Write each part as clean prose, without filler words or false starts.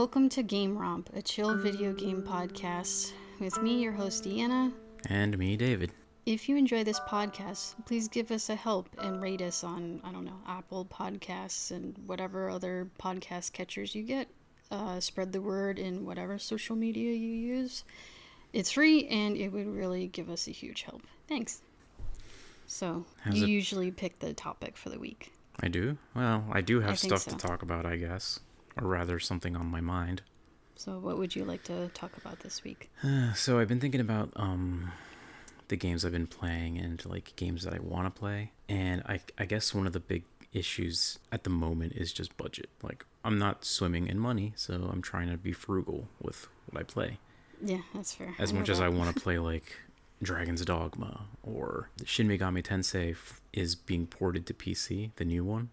Welcome to GameRomp, a chill video game podcast with me, your host Deanna. And me, David. If you enjoy this podcast, please give us a help and rate us on, Apple Podcasts and whatever other podcast catchers you get. Spread the word in whatever social media you use. It's free and it would really give us a huge help. Thanks. So, you usually pick the topic for the week. I do? Well, I do have stuff to talk about, I guess. Or rather, something on my mind. So what would you like to talk about this week? So I've been thinking about the games I've been playing and like games that I want to play. And I guess one of the big issues at the moment is just budget. Like, I'm not swimming in money, so I'm trying to be frugal with what I play. Yeah, that's fair. As much as I want to play like Dragon's Dogma or Shin Megami Tensei is being ported to PC, the new one.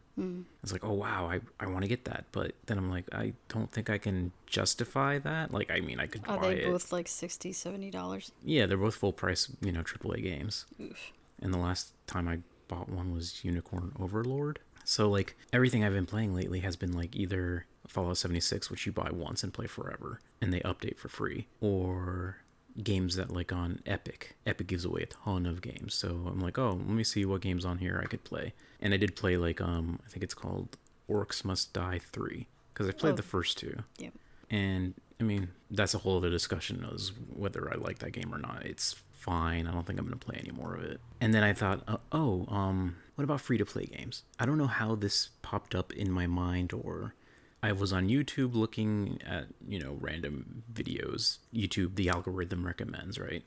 It's like, oh wow, I want to get that, but then I'm like, I don't think I can justify that. Like, I mean, I could buy it. Are they both like $60, $70? Yeah, they're both full price, AAA games. Oof. And the last time I bought one was Unicorn Overlord. So like everything I've been playing lately has been like either Fallout 76, which you buy once and play forever, and they update for free, or games that like on Epic gives away a ton of games. So I'm like, oh, let me see what games on here I could play. And I did play like I think it's called Orcs Must Die 3, because I played the first two. Yep. And I mean, that's a whole other discussion as whether I like that game or not. It's fine. I don't think I'm going to play any more of it. And then I thought, what about free-to-play games? I don't know how this popped up in my mind, or I was on YouTube looking at, random videos. YouTube, the algorithm recommends, right?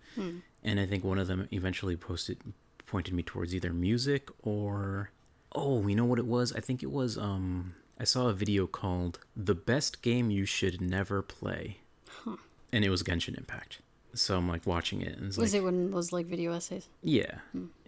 And I think one of them eventually pointed me towards either music or, you know what it was? I think it was, I saw a video called The Best Game You Should Never Play. Huh. And it was Genshin Impact. So I'm like watching it. And was it one of those like video essays? Yeah.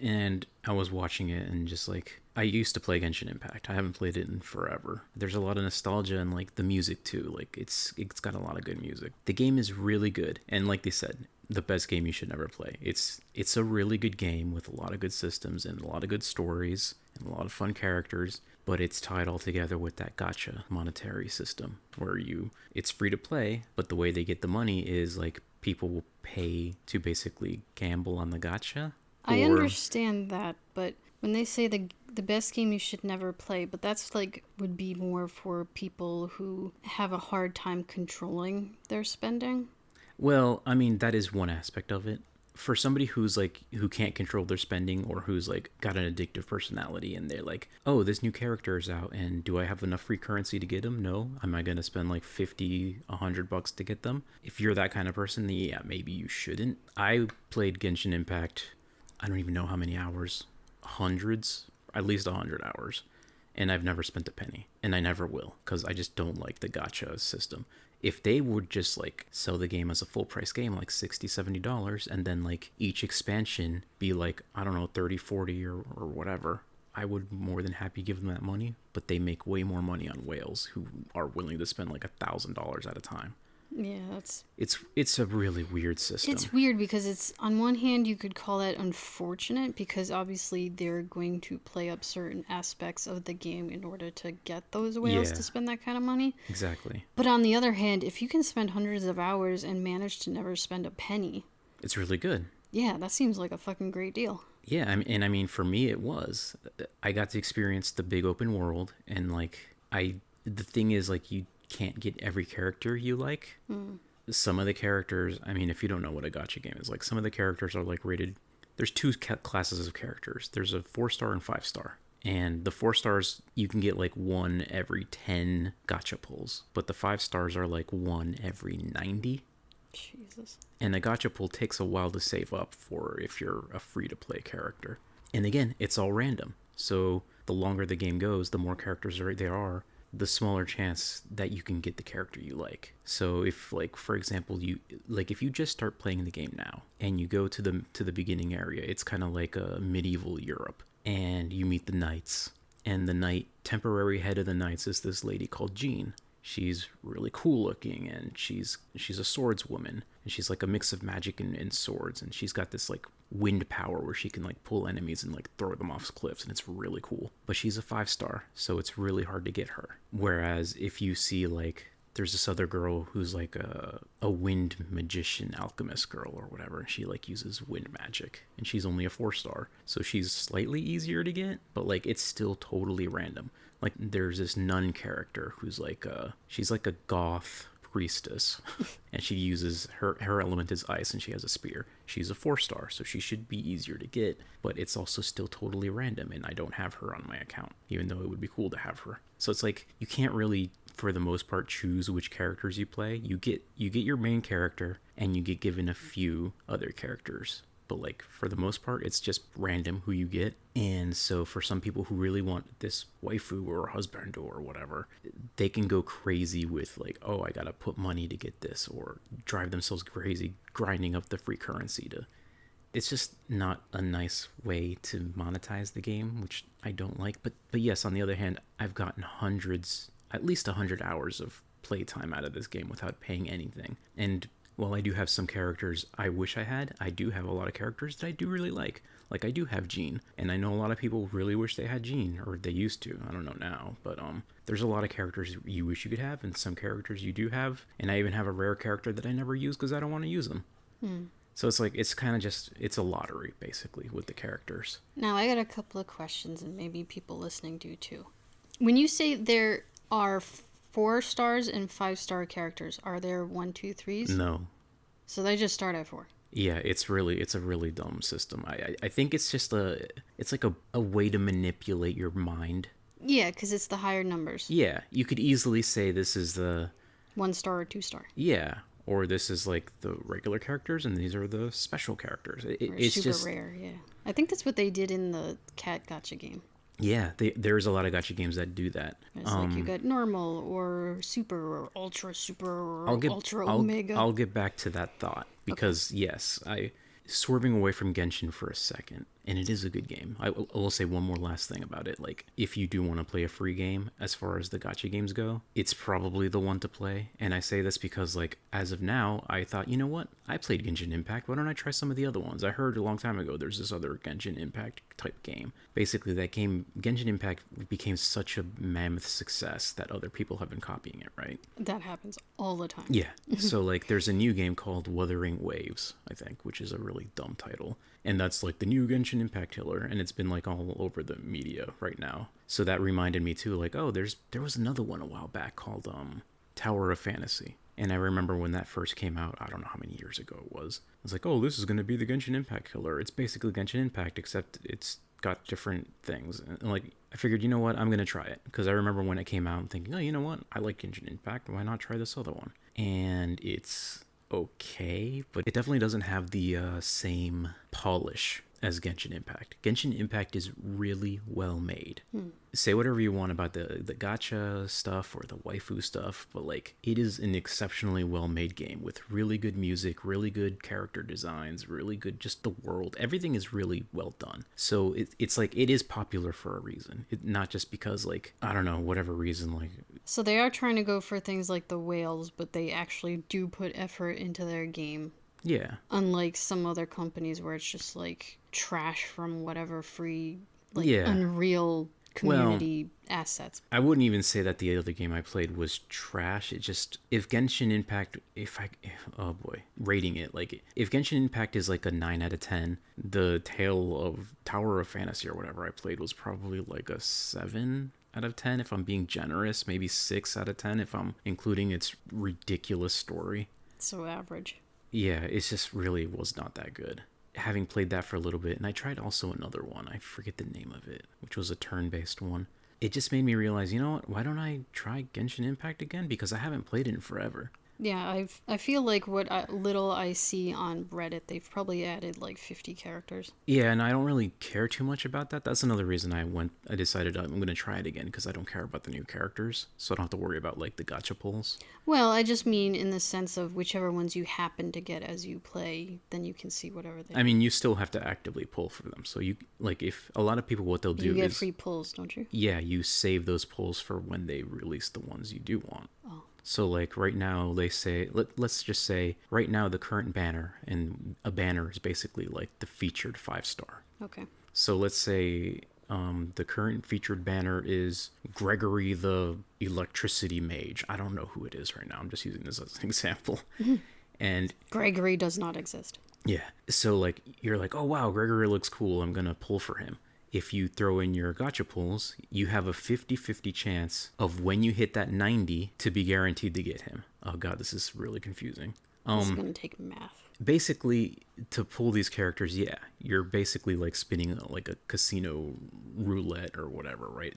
And I was watching it and just like, I used to play Genshin Impact. I haven't played it in forever. There's a lot of nostalgia and like the music too. Like it's got a lot of good music. The game is really good. And like they said, the best game you should never play. It's a really good game with a lot of good systems and a lot of good stories and a lot of fun characters. But it's tied all together with that Gotchya monetary system where it's free to play, but the way they get the money is like people will pay to basically gamble on the Gotchya. I understand that, but when they say the best game you should never play, but that's like would be more for people who have a hard time controlling their spending. Well, I mean, that is one aspect of it. For somebody who's like, who can't control their spending or who's like got an addictive personality and they're like, oh, this new character is out and do I have enough free currency to get them? No. Am I going to spend like $50, $100 to get them? If you're that kind of person, then yeah, maybe you shouldn't. I played Genshin Impact, I don't even know how many hours, hundreds, at least 100 hours. And I've never spent a penny, and I never will, because I just don't like the Gotcha system. If they would just like sell the game as a full price game, like $60, $70, and then like each expansion be like, I don't know, 30, 40 or whatever, I would more than happy give them that money. But they make way more money on whales who are willing to spend like $1,000 at a time. Yeah, it's a really weird system. It's weird because it's, on one hand, you could call that unfortunate because obviously they're going to play up certain aspects of the game in order to get those whales to spend that kind of money. Exactly. But on the other hand, if you can spend hundreds of hours and manage to never spend a penny, it's really good. Yeah, that seems like a fucking great deal. Yeah, I mean, for me it was. I got to experience the big open world, and like the thing is like you can't get every character you like. Some of the characters, I mean, if you don't know what a gacha game is, like some of the characters are like rated, there's two classes of characters. There's a 4-star and 5-star, and the 4 stars you can get like one every 10 gacha pulls, but the 5 stars are like one every 90. Jesus. And the gacha pull takes a while to save up for if you're a free to play character. And again, it's all random, so the longer the game goes, the more characters there are, the smaller chance that you can get the character you like. So if, like, for example, if you just start playing the game now and you go to the beginning area, it's kind of like a medieval Europe, and you meet the knights, and the temporary head of the knights is this lady called Jean. She's really cool looking, and she's a swordswoman, and she's like a mix of magic and swords, and she's got this like wind power where she can like pull enemies and like throw them off cliffs, and it's really cool. But she's a 5-star, so it's really hard to get her. Whereas if you see like there's this other girl who's like a wind magician alchemist girl or whatever, and she like uses wind magic, and she's only a 4-star, so she's slightly easier to get, but like it's still totally random. Like there's this nun character who's like she's like a goth priestess, and she uses her element is ice, and she has a spear. She's a 4-star, so she should be easier to get, but it's also still totally random, and I don't have her on my account, even though it would be cool to have her. So it's like you can't really, for the most part, choose which characters you play. You get your main character, and you get given a few other characters, but like for the most part it's just random who you get. And so for some people who really want this waifu or husband or whatever, they can go crazy with like, oh, I gotta put money to get this, or drive themselves crazy grinding up the free currency to. It's just not a nice way to monetize the game, which I don't like. But yes, on the other hand, I've gotten at least 100 hours of playtime out of this game without paying anything. And while I do have some characters I wish I had, I do have a lot of characters that I do really like. Like I do have Jean, and I know a lot of people really wish they had Jean, or they used to. I don't know now, but there's a lot of characters you wish you could have, and some characters you do have. And I even have a rare character that I never use because I don't want to use them. So it's like, it's kind of just, it's a lottery basically with the characters. Now I got a couple of questions, and maybe people listening do too. When you say there are 4-stars and 5-star characters, are there 1, 2, 3s? No. So they just start at 4. Yeah, it's a really dumb system. I think it's just it's like a way to manipulate your mind. Yeah, because it's the higher numbers. Yeah, you could easily say this is the 1-star or 2-star. Yeah, or this is like the regular characters, and these are the special characters. It's super just rare. Yeah, I think that's what they did in the cat gotcha game. Yeah, there's a lot of gotcha games that do that. It's like you got normal or super or ultra super or ultra I'll, omega. I'll get back to that thought because yes, swerving away from Genshin for a second, and it is a good game. I will say one more last thing about it. Like, if you do want to play a free game, as far as the gacha games go, it's probably the one to play. And I say this because, like, as of now, I thought, you know what? I played Genshin Impact. Why don't I try some of the other ones? I heard a long time ago there's this other Genshin Impact type game. Basically, that game, Genshin Impact, became such a mammoth success that other people have been copying it, right? That happens all the time. Yeah. So, like, there's a new game called Wuthering Waves, I think, which is a really dumb title. And that's like the new Genshin Impact killer, and it's been like all over the media right now. So that reminded me too, like, oh, there was another one a while back called Tower of Fantasy. And I remember when that first came out, I don't know how many years ago it was. I was like, oh, this is going to be the Genshin Impact killer. It's basically Genshin Impact, except it's got different things. And like, I figured, you know what, I'm going to try it. Because I remember when it came out, I'm thinking, oh, you know what, I like Genshin Impact. Why not try this other one? And it's okay, but it definitely doesn't have the same polish as Genshin Impact. Genshin Impact is really well made. Say whatever you want about the gacha stuff or the waifu stuff, but like, it is an exceptionally well made game with really good music, really good character designs, really good, just the world. Everything is really well done. So it's like, it is popular for a reason. Not just because, like, I don't know, whatever reason, like. So they are trying to go for things like the whales, but they actually do put effort into their game. Yeah. Unlike some other companies where it's just like trash from whatever free, like, yeah, Unreal community assets. I wouldn't even say that the other game I played was trash. It just, if Genshin Impact, oh boy, rating it, like, if Genshin Impact is like a 9 out of 10, the Tale of Tower of Fantasy or whatever I played was probably like a 7 out of 10 if I'm being generous, maybe 6 out of 10 if I'm including its ridiculous story. So average. Yeah, it just really was not that good. Having played that for a little bit, and I tried also another one, I forget the name of it, which was a turn-based one. It just made me realize, you know what, why don't I try Genshin Impact again? Because I haven't played it in forever. Yeah, I feel like what little I see on Reddit, they've probably added like 50 characters. Yeah, and I don't really care too much about that. That's another reason I decided I'm going to try it again, because I don't care about the new characters, so I don't have to worry about like the gacha pulls. Well, I just mean in the sense of whichever ones you happen to get as you play, then you can see whatever they. I mean, you still have to actively pull for them. So you, like, if a lot of people, what they'll do is... You get free pulls, don't you? Yeah, you save those pulls for when they release the ones you do want. Oh. So, like, right now, they say, let's just say, right now, the current banner, and a banner is basically, like, the featured 5-star. Okay. So, let's say The current featured banner is Gregory the Electricity Mage. I don't know who it is right now. I'm just using this as an example. And Gregory does not exist. yeah, so like you're like, oh wow, Gregory looks cool. I'm gonna pull for him. If you throw in your gotcha pulls, you have a 50-50 chance of when you hit that 90 to be guaranteed to get him. Oh god, this is really confusing. This is gonna take math. Basically, to pull these characters, yeah, you're basically like spinning like a casino roulette or whatever, right?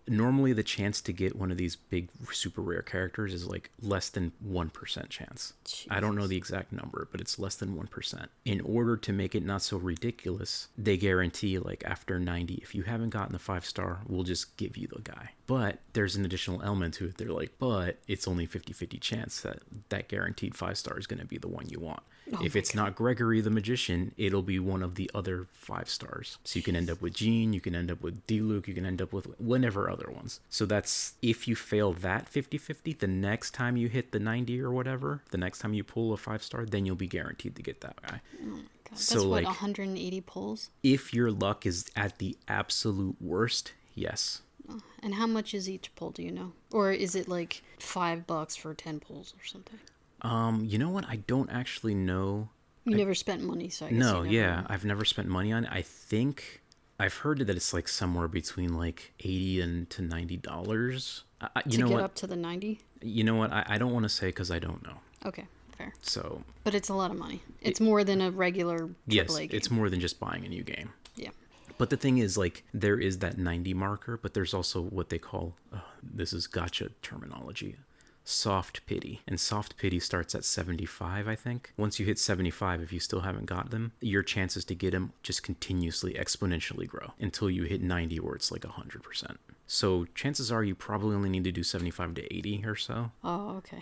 Normally the chance to get one of these big super rare characters is like less than 1% chance. Jesus. I don't know the exact number, but it's less than 1%. In order to make it not so ridiculous, they guarantee like after 90, if you haven't gotten the 5-star, we'll just give you the guy. But there's an additional element to it. They're like, but it's only 50-50 chance that that guaranteed 5-star is going to be the one you want. If it's not Gregory the Magician, it'll be one of the other 5-stars. So you can end up with Jean, you can end up with D-Luke, you can end up with whatever other ones. So that's, if you fail that 50-50, the next time you hit the 90 or whatever, the next time you pull a 5-star, then you'll be guaranteed to get that guy. Oh my god. That's So, what, like, 180 pulls? If your luck is at the absolute worst, yes. And how much is each pull, do you know? Or is it like $5 for 10 pulls or something? You know what? I don't actually know. You never spent money, so I guess No, you never yeah, know. I've never spent money on it. I think I've heard that it's like somewhere between like $80 and to $90. You To know get what? up to the 90? You know what? I don't want to say because I don't know. Okay, fair. So But it's a lot of money. It's more than a regular AAA yes, game. it's more than just buying a new game. Yeah. But the thing is, like, there is that 90 marker, but there's also what they call, this is gotcha terminology, soft pity. And soft pity starts at 75, I think. Once you hit 75, if you still haven't got them, your chances to get them just continuously exponentially grow until you hit 90, where it's like 100%. So chances are you probably only need to do 75 to 80 or so. Oh, okay.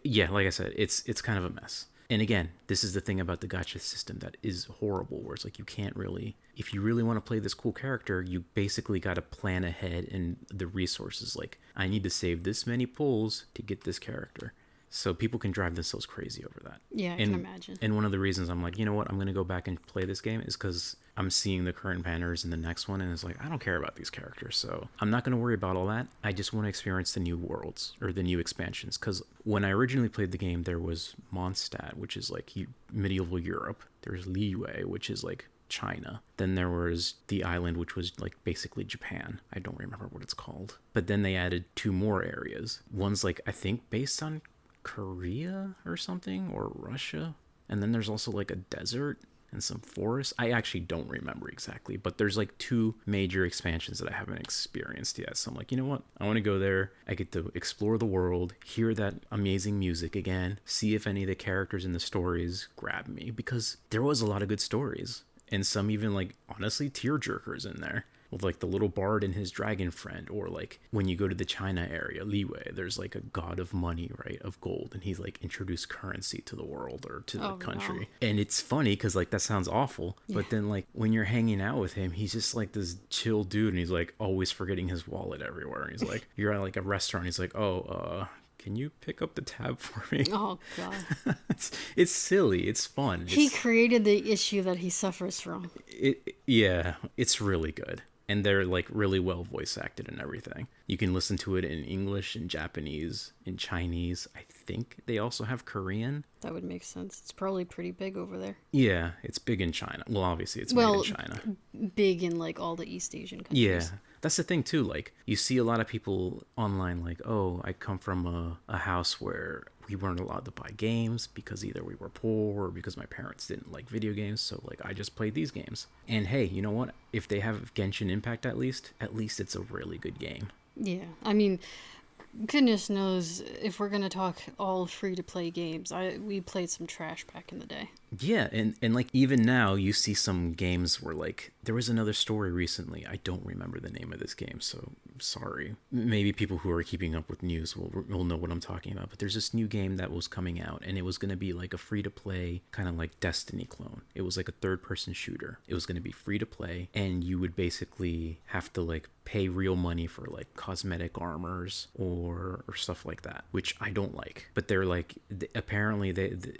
Yeah, like I said, it's kind of a mess. And again, this is the thing about the gacha system that is horrible, where it's like you can't really, if you really want to play this cool character, you basically got to plan ahead in the resources. Like, I need to save this many pulls to get this character. So people can drive themselves crazy over that. Yeah, I can imagine. And one of the reasons I'm like, you know what, I'm going to go back and play this game is because I'm seeing the current banners in the next one, and it's like, I don't care about these characters, so I'm not going to worry about all that. I just want to experience the new worlds, or the new expansions, because when I originally played the game, there was Mondstadt, which is like medieval Europe. There's Liyue, which is like China. Then there was the island, which was like basically Japan. I don't remember what it's called. But then they added 2 more areas. One's like, I think based on Korea or something, or Russia. And then there's also like a desert and some forests. I actually don't remember exactly, but there's like 2 major expansions that I haven't experienced yet. So I'm like, you know what? I want to go there. I get to explore the world, hear that amazing music again, see if any of the characters in the stories grab me, because there was a lot of good stories, and some even like honestly tearjerkers in there. With like the little bard and his dragon friend, or like when you go to the China area, Liyue, there's like a god of money, right, of gold, and he's like introduced currency to the world or to the country. No. And it's funny because like that sounds awful, but then like when you're hanging out with him, he's just like this chill dude, and he's like always forgetting his wallet everywhere. And he's like, you're at like a restaurant, he's like, can you pick up the tab for me? Oh, God. It's silly. It's fun. He created the issue that he suffers from. Yeah, it's really good. And they're like really well voice acted and everything. You can listen to it in English, in Japanese, in Chinese. I think they also have Korean. That would make sense. It's probably pretty big over there. Yeah, it's big in China. Well, obviously it's made in China. Big in like all the East Asian countries. Yeah. That's the thing too, like you see a lot of people online like, oh, I come from a house where we weren't allowed to buy games because either we were poor or because my parents didn't like video games, so like I just played these games. And hey, you know what? If they have Genshin Impact at least it's a really good game. Yeah, I mean, goodness knows if we're gonna talk all free-to-play games, we played some trash back in the day. Yeah, and like even now you see some games where like there was another story recently. I don't remember the name of this game, so sorry. Maybe people who are keeping up with news will know what I'm talking about. But there's this new game that was coming out, and it was going to be like a free-to-play kind of like Destiny clone. It was like a third-person shooter. It was going to be free-to-play, and you would basically have to like pay real money for like cosmetic armors or stuff like that, which I don't like. But they're like, apparently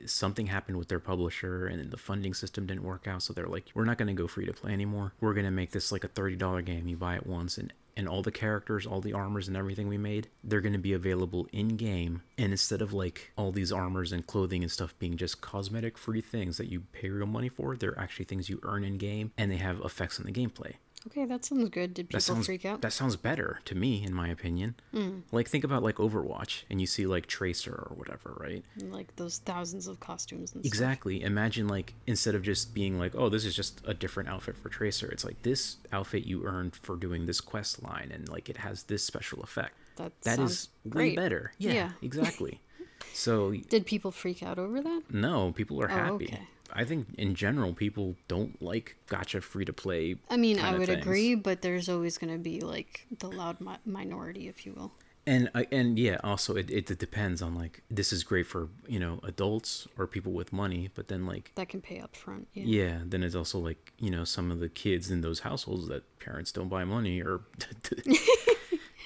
something happened with their publisher, publisher, and then the funding system didn't work out, so they're like, we're not going to go free to play anymore. We're going to make this like a $30 game. You buy it once, and all the characters, all the armors and everything we made, they're going to be available in game. And instead of like all these armors and clothing and stuff being just cosmetic free things that you pay real money for, they're actually things you earn in game, and they have effects on the gameplay. Okay, that sounds good. Did people freak out? That sounds better to me, in my opinion. Like, think about like Overwatch, and you see like Tracer or whatever, right? Like those thousands of costumes and exactly. Stuff. Imagine like, instead of just being like, oh, this is just a different outfit for Tracer, it's like, this outfit you earned for doing this quest line, and like it has this special effect. That is great. Way better. Yeah. Exactly. So did people freak out over that? No, people are happy. Okay. I think in general people don't like gotcha free to play. I mean, I would agree, but there's always going to be like the loud minority, if you will. And yeah, also it depends on like, this is great for, you know, adults or people with money, but then like that can pay up front. Yeah, then it's also like, you know, some of the kids in those households that parents don't buy money or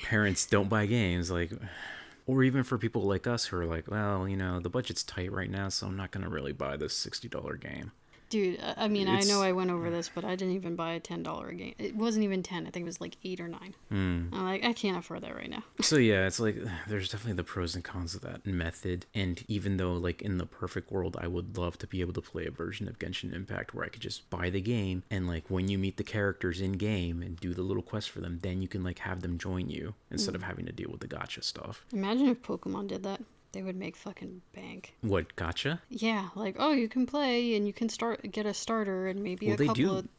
parents don't buy games, like. Or even for people like us who are like, well, you know, the budget's tight right now, so I'm not going to really buy this $60 game. Dude, I mean, I know I went over this, but I didn't even buy a $10 game. It wasn't even 10. I think it was like 8 or 9. I'm like, I can't afford that right now. So yeah, it's like, there's definitely the pros and cons of that method. And even though like in the perfect world, I would love to be able to play a version of Genshin Impact where I could just buy the game, and like when you meet the characters in game and do the little quest for them, then you can like have them join you instead of having to deal with the gotcha stuff. Imagine if Pokemon did that. They would make fucking bank. What, gotcha? Yeah, like, oh, you can play and you can get a starter and maybe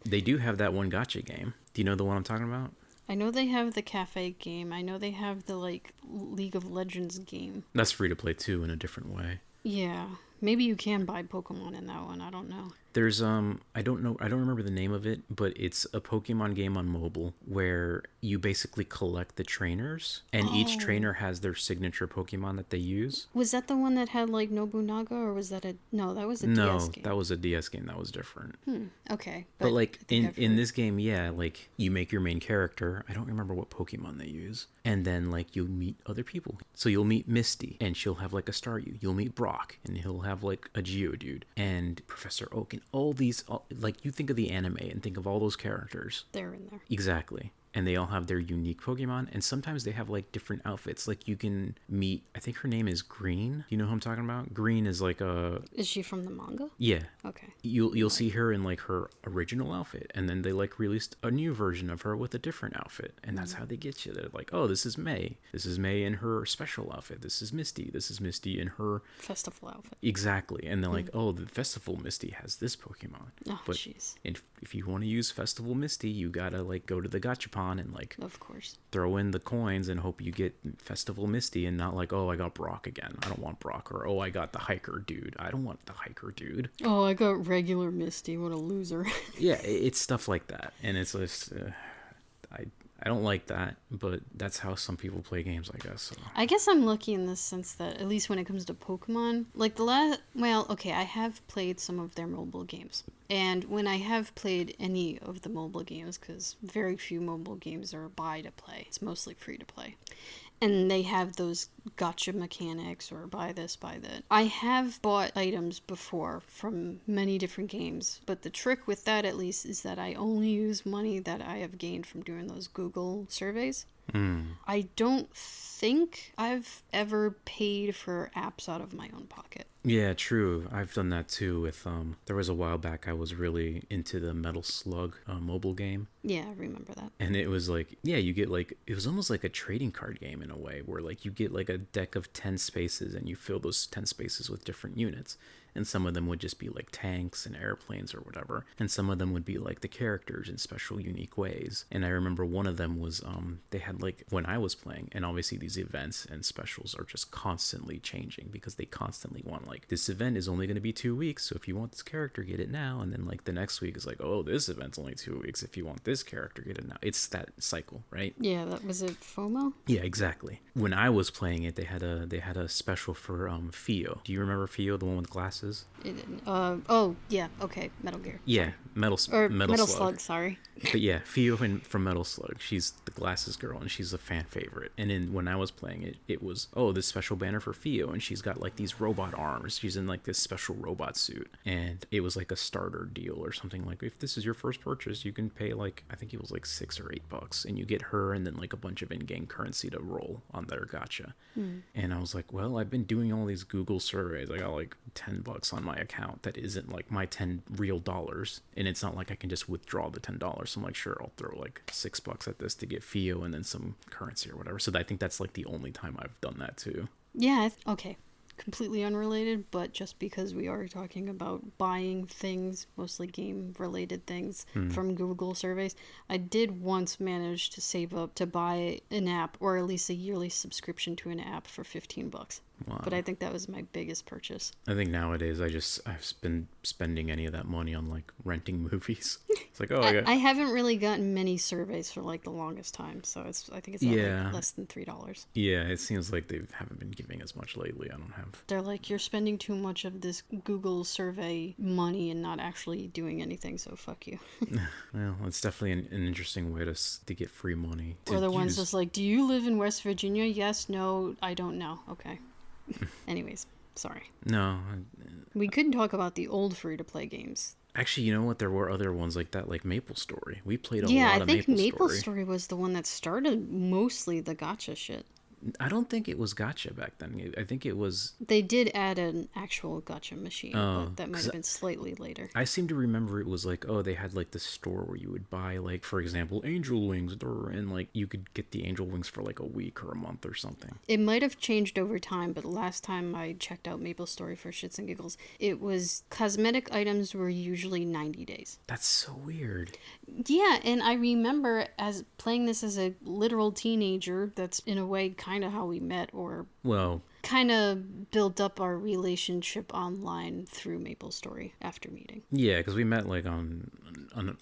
They do have that one gotcha game. Do you know the one I'm talking about? I know they have the cafe game. I know they have the like League of Legends game. That's free to play too, in a different way. Yeah, maybe you can buy Pokemon in that one. I don't know. There's I don't remember the name of it, but it's a Pokemon game on mobile where you basically collect the trainers, and each trainer has their signature Pokemon that they use. Was that the one that had like Nobunaga, or was that no, that was a DS game. No, that was a DS game. That was different. Okay. But like in this game, yeah, like you make your main character. I don't remember what Pokemon they use. And then like you'll meet other people. So you'll meet Misty, and she'll have like a Staryu. You'll meet Brock, and he'll have like a Geodude, and Professor Oak, and all these, like, you think of the anime and think of all those characters. They're in there. Exactly. And they all have their unique Pokemon, and sometimes they have like different outfits. Like you can meet, I think her name is Green. Do you know who I'm talking about? Green is like a... Is she from the manga? Yeah. Okay. You'll see her in like her original outfit, and then they like released a new version of her with a different outfit, and that's how they get you. They're like, oh, this is May. This is May in her special outfit. This is Misty. This is Misty in her festival outfit. Exactly. And they're like, oh, the festival Misty has this Pokemon. Oh, jeez. If you want to use festival Misty, you gotta like go to the Gotchapon and like, of course, throw in the coins and hope you get festival Misty, and not like, oh, I got Brock again. I don't want Brock. Or, oh, I got the hiker dude. I don't want the hiker dude. Oh, I got regular Misty. What a loser. Yeah, it's stuff like that, and it's just I don't like that, but that's how some people play games, I guess. So. I guess I'm lucky in the sense that, at least when it comes to Pokemon, like I have played some of their mobile games. And when I have played any of the mobile games, because very few mobile games are buy to play, it's mostly free to play. And they have those gotcha mechanics or buy this, buy that. I have bought items before from many different games, but the trick with that, at least, is that I only use money that I have gained from doing those Google surveys. I don't think I've ever paid for apps out of my own pocket. Yeah, true. I've done that too with, there was a while back I was really into the Metal Slug mobile game. Yeah, I remember that. And it was like, yeah, you get like, it was almost like a trading card game in a way, where like you get like a deck of 10 spaces and you fill those 10 spaces with different units. And some of them would just be like tanks and airplanes or whatever. And some of them would be like the characters in special, unique ways. And I remember one of them was, they had like, when I was playing, and obviously these events and specials are just constantly changing because they constantly want like, this event is only going to be 2 weeks. So if you want this character, get it now. And then like the next week is like, oh, this event's only 2 weeks. If you want this character, get it now. It's that cycle, right? Yeah, that was it. FOMO? Yeah, exactly. When I was playing it, they had a special for Fio. Do you remember Fio, the one with glasses? Oh, yeah, okay, Metal Gear. Yeah, Metal Slug. Slug, sorry. But yeah, Fio from Metal Slug, she's the glasses girl, and she's a fan favorite. And when I was playing it, it was, oh, this special banner for Fio, and she's got like these robot arms. She's in like this special robot suit, and it was like a starter deal or something. Like, if this is your first purchase, you can pay like, I think it was like $6 or $8, and you get her and then like a bunch of in-game currency to roll on their gotcha. And I was like, well, I've been doing all these Google surveys. I got like $10 on my account that isn't like my 10 real dollars, and it's not like I can just withdraw the $10. So I'm like, sure, I'll throw like $6 at this to get Fio and then some currency or whatever. So I think that's like the only time I've done that too. Yeah, okay. Completely unrelated, but just because we are talking about buying things, mostly game-related things, from Google surveys, I did once manage to save up to buy an app, or at least a yearly subscription to an app for $15. Wow. But I think that was my biggest purchase. I think nowadays I've been spending any of that money on like renting movies. It's like, oh, I haven't really gotten many surveys for like the longest time, so I think it's like less than $3. Yeah, it seems like they haven't been giving as much lately. I don't have. They're like, you're spending too much of this Google survey money and not actually doing anything, so fuck you. Well, it's definitely an interesting way to get free money. Or the ones just like, do you live in West Virginia? Yes, no, I don't know. Okay. Anyways, sorry. No. We couldn't talk about the old free-to-play games. Actually, you know what? There were other ones like that, like MapleStory. We played a lot of MapleStory. Yeah, I think MapleStory was the one that started mostly the gotcha shit. I don't think it was Gotcha back then. I think it was... They did add an actual Gotcha machine, but that might have been slightly later. I seem to remember it was like, oh, they had like the store where you would buy, like, for example, angel wings, and like you could get the angel wings for like a week or a month or something. It might have changed over time, but last time I checked out MapleStory for shits and giggles, it was cosmetic items were usually 90 days. That's so weird. Yeah, and I remember as playing this as a literal teenager, that's in a way kind of how we met, or well, kind of built up our relationship online through MapleStory after meeting. Yeah, because we met like on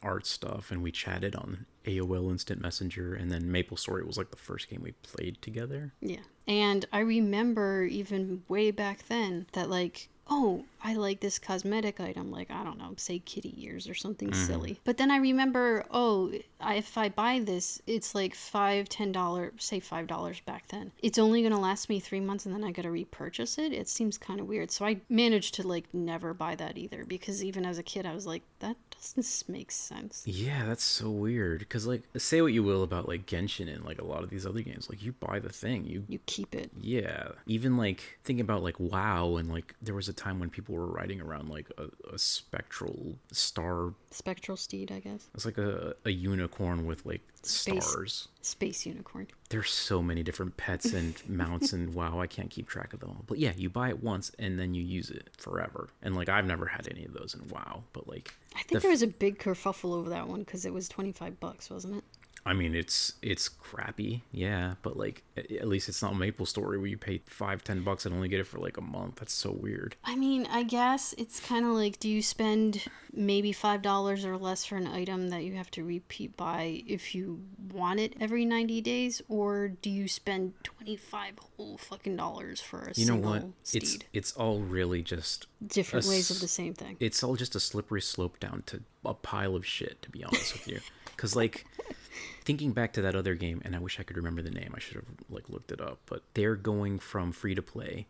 art stuff, and we chatted on AOL Instant Messenger, and then MapleStory was like the first game we played together. Yeah, and I remember even way back then that like, oh, I like this cosmetic item, like, I don't know, say kitty ears or something silly. But then I remember, oh, if I buy this, it's like $5, $10, say $5 back then. It's only going to last me 3 months and then I got to repurchase it. It seems kind of weird. So I managed to like never buy that either, because even as a kid, I was like, that doesn't make sense. Yeah, that's so weird. Because like, say what you will about like Genshin and like a lot of these other games, like you buy the thing, you keep it. Yeah. Even like thinking about like WoW, and like there was a time when people were riding around like a spectral steed, I guess. It's like a unicorn with like stars. Space unicorn. There's so many different pets and mounts, and wow, I can't keep track of them all. But yeah, you buy it once and then you use it forever. And like, I've never had any of those in WoW, but like, I think there was a big kerfuffle over that one because it was $25, wasn't it? I mean, it's crappy, yeah, but like, at least it's not MapleStory where you pay $5-10 and only get it for like a month. That's so weird. I mean, I guess it's kind of like, do you spend maybe $5 or less for an item that you have to repeat buy if you want it every 90 days, or do you spend $25 whole fucking dollars for a single steed? It's all really just different ways of the same thing. It's all just a slippery slope down to a pile of shit, to be honest with you. Because like, thinking back to that other game, and I wish I could remember the name, I should have like looked it up, but they're going from free to play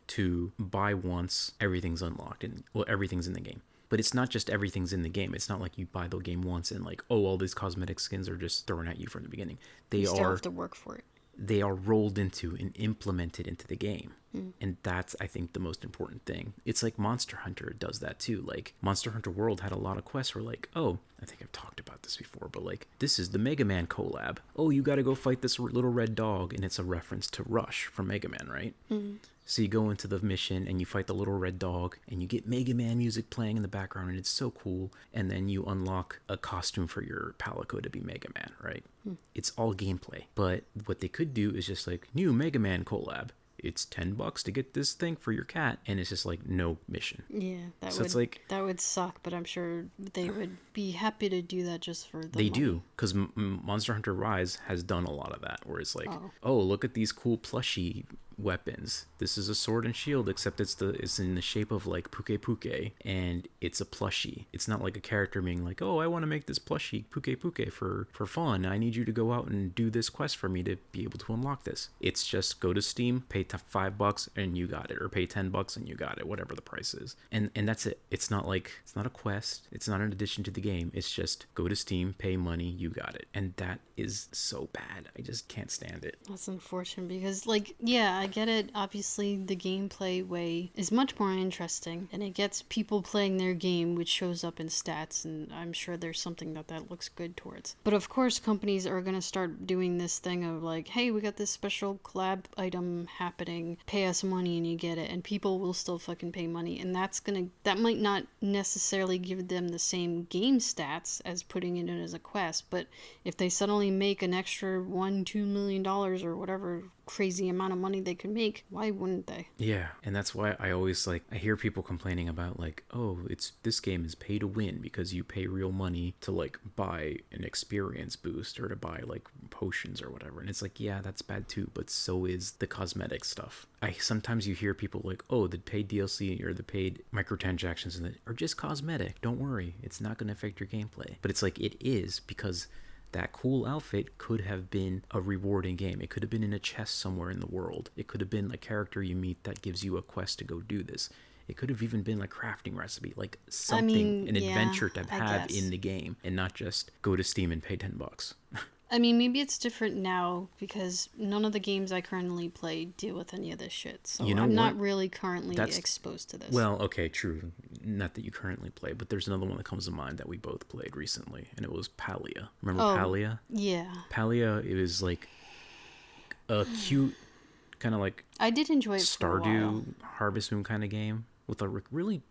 to buy once, everything's unlocked, and well, everything's in the game. But it's not just everything's in the game. It's not like you buy the game once and like, oh, all these cosmetic skins are just thrown at you from the beginning. You still have to work for it. They are rolled into and implemented into the game. And that's, I think, the most important thing. It's like Monster Hunter does that too. Like, Monster Hunter World had a lot of quests where like, oh, I think I've talked about this before, but like, this is the Mega Man collab. Oh, you gotta go fight this little red dog, and it's a reference to Rush from Mega Man, right? So you go into the mission and you fight the little red dog, and you get Mega Man music playing in the background, and it's so cool. And then you unlock a costume for your Palico to be Mega Man, right? It's all gameplay. But what they could do is just like, new Mega Man collab. It's $10 to get this thing for your cat, and it's just like no mission. Yeah, that would suck, but I'm sure they would be happy to do that just for the They money. do, because Monster Hunter Rise has done a lot of that, where it's like, oh, look at these cool plushie weapons. This is a sword and shield, except it's in the shape of like Puke Puke, and it's a plushie. It's not like a character being like, oh, I want to make this plushie Puke Puke for fun. I need you to go out and do this quest for me to be able to unlock this. It's just go to Steam, pay $5 and you got it, or pay $10 and you got it, whatever the price is. And that's it. It's not a quest. It's not an addition to the game. It's just go to Steam, pay money, you got it. And that is so bad. I just can't stand it. That's unfortunate because, like, yeah, I get it. Obviously, the gameplay way is much more interesting, and it gets people playing their game, which shows up in stats, and I'm sure there's something that looks good towards. But of course, companies are going to start doing this thing of like, hey, we got this special collab item happening, pay us money and you get it, and people will still fucking pay money, and that might not necessarily give them the same game stats as putting it in as a quest, but if they suddenly make an extra $1-2 million or whatever crazy amount of money they could make, why wouldn't they? Yeah, and that's why I always I hear people complaining about like, oh, this game is pay to win because you pay real money to like buy an experience boost or to buy like potions or whatever. And it's like, yeah, that's bad too, but so is the cosmetic stuff. Sometimes you hear people like, oh, the paid DLC or the paid microtransactions and are just cosmetic. Don't worry, it's not going to affect your gameplay. But it's like, it is, because that cool outfit could have been a rewarding game. It could have been in a chest somewhere in the world. It could have been a character you meet that gives you a quest to go do this. It could have even been a crafting recipe, like something, an adventure to have in the game, and not just go to Steam and pay $10. I mean, maybe it's different now because none of the games I currently play deal with any of this shit. So I'm not really currently exposed to this. Well, okay, true. Not that you currently play, but there's another one that comes to mind that we both played recently, and it was Palia. Remember Palia? Yeah. Palia, it was like a cute, kind of like I did enjoy it for a while. Stardew, Harvest Moon kind of game with a really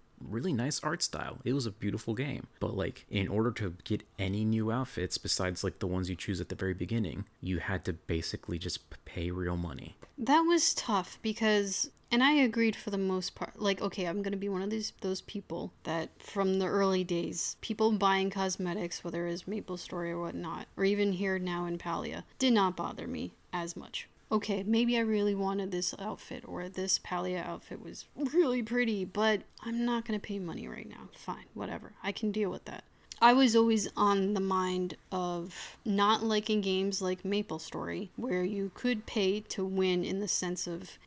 nice art style. It was a beautiful game, but like in order to get any new outfits besides like the ones you choose at the very beginning, you had to basically just pay real money. That was tough because, and I agreed for the most part, like, okay, I'm gonna be one of those people that from the early days, people buying cosmetics, whether it's MapleStory or whatnot, or even here now in Palia, did not bother me as much. Okay, maybe I really wanted this outfit, or this Palia outfit was really pretty, but I'm not going to pay money right now. Fine, whatever. I can deal with that. I was always on the mind of not liking games like MapleStory, where you could pay to win in the sense of,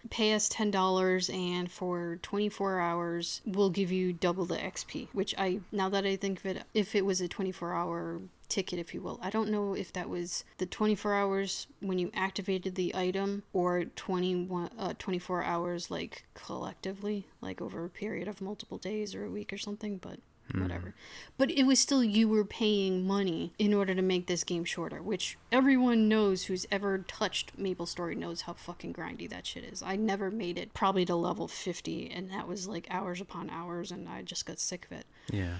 pay us $10 and for 24 hours, we'll give you double the XP, which now that I think of it, if it was a 24-hour ticket, if you will. I don't know if that was the 24 hours when you activated the item or 24 hours like collectively, like over a period of multiple days or a week or something, but whatever. But it was still, you were paying money in order to make this game shorter, which everyone knows who's ever touched MapleStory knows how fucking grindy that shit is. I never made it probably to level 50, and that was like hours upon hours, and I just got sick of it. Yeah.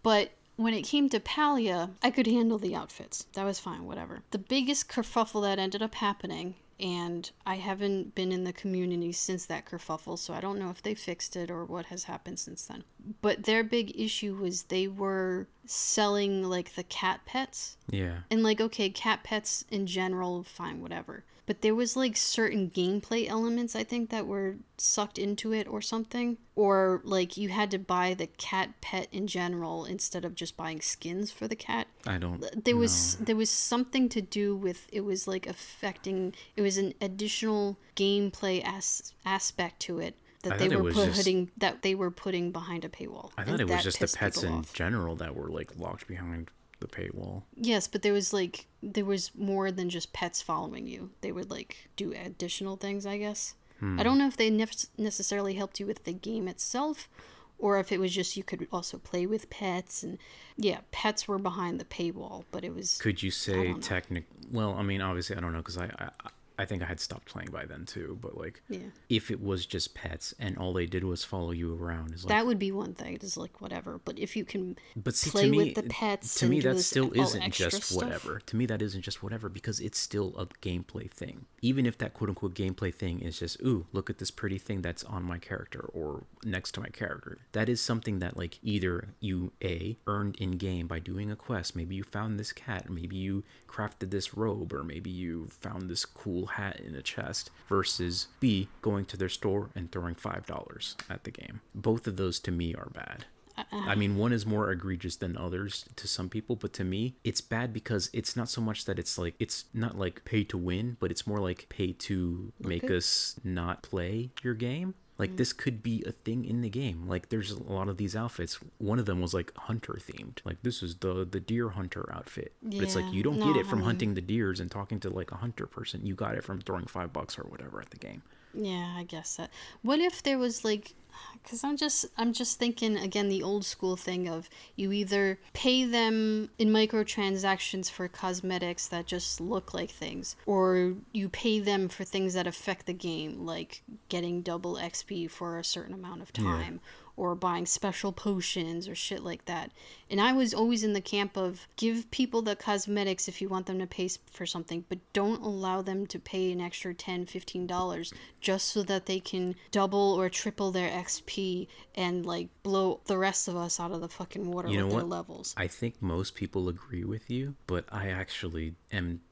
But when it came to Palia, I could handle the outfits. That was fine, whatever. The biggest kerfuffle that ended up happening, and I haven't been in the community since that kerfuffle, so I don't know if they fixed it or what has happened since then. But their big issue was they were selling, like, the cat pets. Yeah. And, like, okay, cat pets in general, fine, whatever. But there was, like, certain gameplay elements, I think, that were sucked into it or something. Or, like, you had to buy the cat pet in general instead of just buying skins for the cat. I don't There was something to do with, it was, like, affecting, it was an additional gameplay aspect to it that they were putting behind a paywall. I thought it was just the pets in general that were, like, locked behind the paywall. Yes, but there was more than just pets following you. They would like do additional things, I guess. I don't know if they necessarily helped you with the game itself, or if it was just you could also play with pets, and yeah, pets were behind the paywall, but it was. Could you say well, I mean, obviously I don't know, because I think I had stopped playing by then too, but like, if it was just pets and all they did was follow you around, is like, that would be one thing. It's like whatever, but if you can see, play with the pets, to me that still isn't just stuff. whatever. To me that isn't just whatever, because it's still a gameplay thing. Even if that quote unquote gameplay thing is just, ooh, look at this pretty thing that's on my character or next to my character. That is something that like either you earned in game by doing a quest. Maybe you found this cat, maybe you crafted this robe, or maybe you found this cool cool hat in a chest versus B, going to their store and throwing $5 at the game. Both of those to me are bad. I mean, one is more egregious than others to some people, but to me, it's bad because it's not so much that it's like, it's not like pay to win, but it's more like pay to make us not play your game. Like, this could be a thing in the game. Like, there's a lot of these outfits. One of them was, like, hunter themed. Like, this is the deer hunter outfit. But it's like, you don't get it from hunting the deers and talking to, like, a hunter person. You got it from throwing $5 or whatever at the game. Yeah, I guess that. What if there was, like... Because I'm just thinking, again, the old school thing of you either pay them in microtransactions for cosmetics that just look like things, or you pay them for things that affect the game, like getting double XP for a certain amount of time, or buying special potions or shit like that. And I was always in the camp of give people the cosmetics if you want them to pay for something, but don't allow them to pay an extra $10, $15 just so that they can double or triple their XP and like blow the rest of us out of the fucking water with their levels. I think most people agree with you, but I actually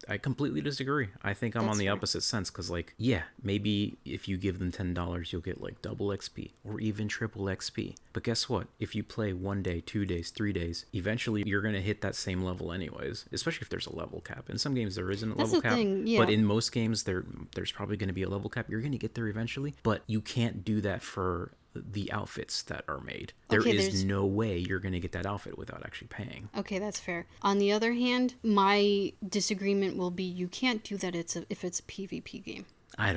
I completely disagree. I think I'm on the opposite sense because, like, yeah, maybe if you give them $10, you'll get like double XP or even triple XP. But guess what? If you play 1 day, 2 days, 3 days, eventually you're going to hit that same level anyways, especially if there's a level cap. In some games there isn't a level cap, but in most games there's probably going to be a level cap. You're going to get there eventually, but you can't do that for the outfits that are made. There is no way you're going to get that outfit without actually paying. Okay, that's fair. On the other hand, my disagreement will be you can't do that if it's a PvP game. I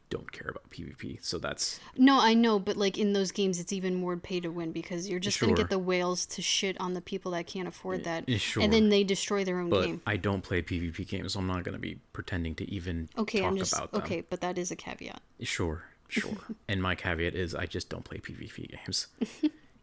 don't care about PvP, so that's... No, I know, but like in those games, it's even more pay to win because you're just going to get the whales to shit on the people that can't afford that, and then they destroy their own game. I don't play PvP games, so I'm not going to be pretending to even talk about them. Okay, but that is a caveat. Sure. And my caveat is I just don't play PvP games.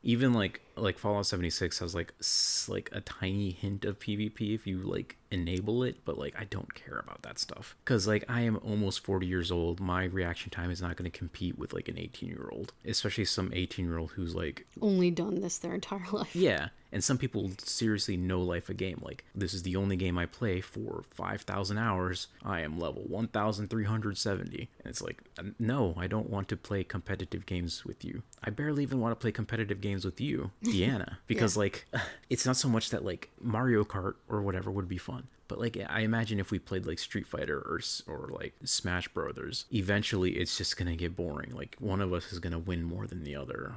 Even like Fallout 76 has like a tiny hint of PvP if you like enable it, but like I don't care about that stuff because like I am almost 40 years old. My reaction time is not going to compete with like an 18-year-old, especially some 18-year-old who's like only done this their entire life. Yeah. And some people seriously no life a game. Like, this is the only game I play for 5,000 hours. I am level 1,370. And it's like, no, I don't want to play competitive games with you. I barely even want to play competitive games with you, Deanna. Because, like, it's not so much that, like, Mario Kart or whatever would be fun. But, like, I imagine if we played, like, Street Fighter or like, Smash Brothers, eventually it's just going to get boring. Like, one of us is going to win more than the other.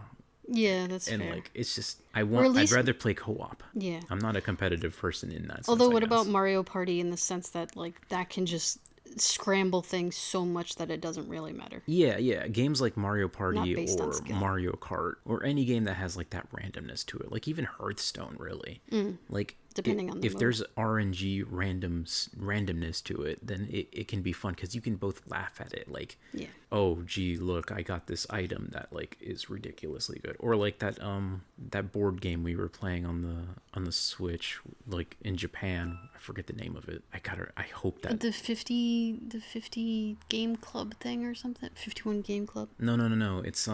Yeah, that's fair. And like it's just I'd rather play co-op. Yeah. I'm not a competitive person in that sense. Although what about Mario Party in the sense that like that can just scramble things so much that it doesn't really matter. Yeah. Games like Mario Party or Mario Kart or any game that has like that randomness to it. Like even Hearthstone really. Like depending on the if mode. There's RNG randomness to it, then it can be fun because you can both laugh at it. Like, oh gee, look, I got this item that like is ridiculously good. Or like that board game we were playing on the Switch, like in Japan. I forget the name of it. I hope that the 50 game club thing or something. 51 game club. No. It's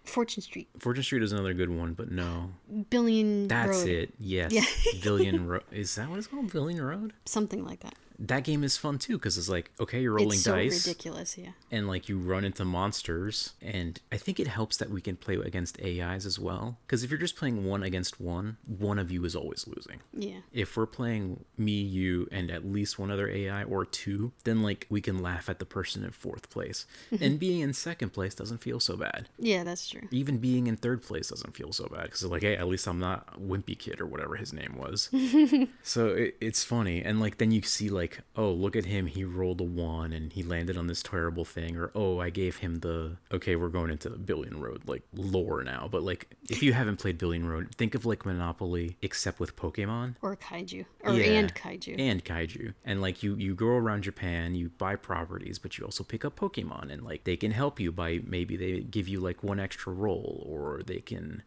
Fortune Street. Fortune Street is another good one, but no. Billion That's Road. it. Yes. Yeah. Billion Road. Is that what it's called? Billion Road? Something like that. That game is fun too because it's like, okay, you're rolling dice. It's so ridiculous, yeah. And like you run into monsters, and I think it helps that we can play against AIs as well. Because if you're just playing one against one of you is always losing. Yeah. If we're playing me, you, and at least one other AI or two, then like we can laugh at the person in fourth place. And being in second place doesn't feel so bad. Yeah, that's true. Even being in third place doesn't feel so bad because like, hey, at least I'm not Wimpy Kid or whatever his name was. So it's funny. And like then you see like, oh, look at him, he rolled a 1 and he landed on this terrible thing. Or, oh, I gave him okay, we're going into the Billion Road like lore now. But like if you haven't played Billion Road, think of like Monopoly except with Pokemon or Kaiju and Kaiju. And like you go around Japan, you buy properties, but you also pick up Pokemon, and like they can help you by maybe they give you like one extra roll, or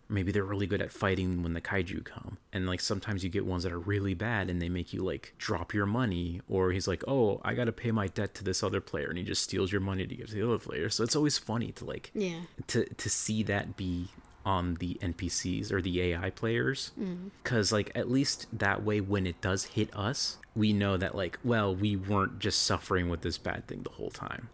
maybe they're really good at fighting when the Kaiju come. And like sometimes you get ones that are really bad and they make you like drop your money, or he's like, oh, I gotta pay my debt to this other player, and he just steals your money to give to the other player. So it's always funny to like to see that be on the NPCs or the AI players, because like at least that way when it does hit us, we know that, like, well, we weren't just suffering with this bad thing the whole time.